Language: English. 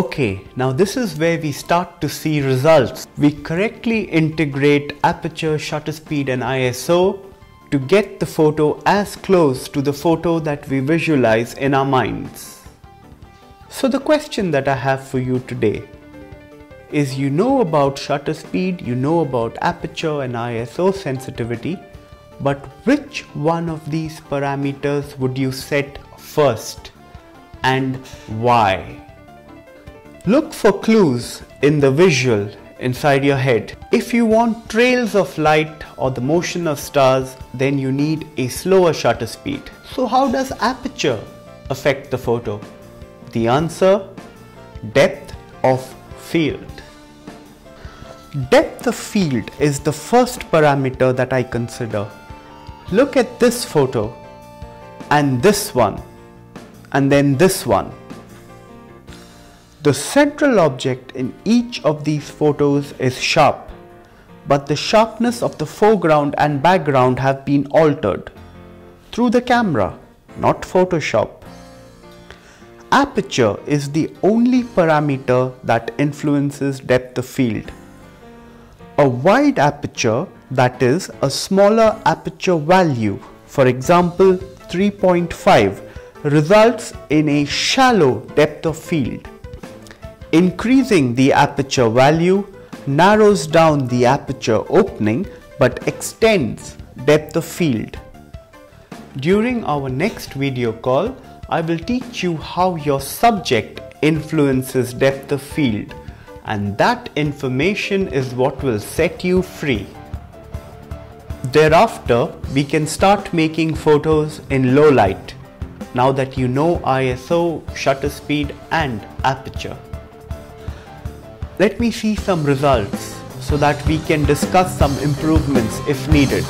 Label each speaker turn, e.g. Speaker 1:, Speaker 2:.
Speaker 1: Okay, now this is where we start to see results. We correctly integrate aperture, shutter speed and ISO to get the photo as close to the photo that we visualize in our minds. So the question that I have for you today is, you know about shutter speed, you know about aperture and ISO sensitivity, but which one of these parameters would you set first and why? Look for clues in the visual inside your head. If you want trails of light or the motion of stars, then you need a slower shutter speed. So how does aperture affect the photo? The answer: depth of field. Depth of field is the first parameter that I consider. Look at this photo and this one and then this one. The central object in each of these photos is sharp, but the sharpness of the foreground and background have been altered through the camera, not Photoshop. Aperture is the only parameter that influences depth of field. A wide aperture, that is a smaller aperture value, for example 3.5, results in a shallow depth of field. Increasing the aperture value narrows down the aperture opening but extends depth of field. During our next video call, I will teach you how your subject influences depth of field, and that information is what will set you free. Thereafter, we can start making photos in low light, now that you know ISO, shutter speed and aperture. Let me see some results so that we can discuss some improvements if needed.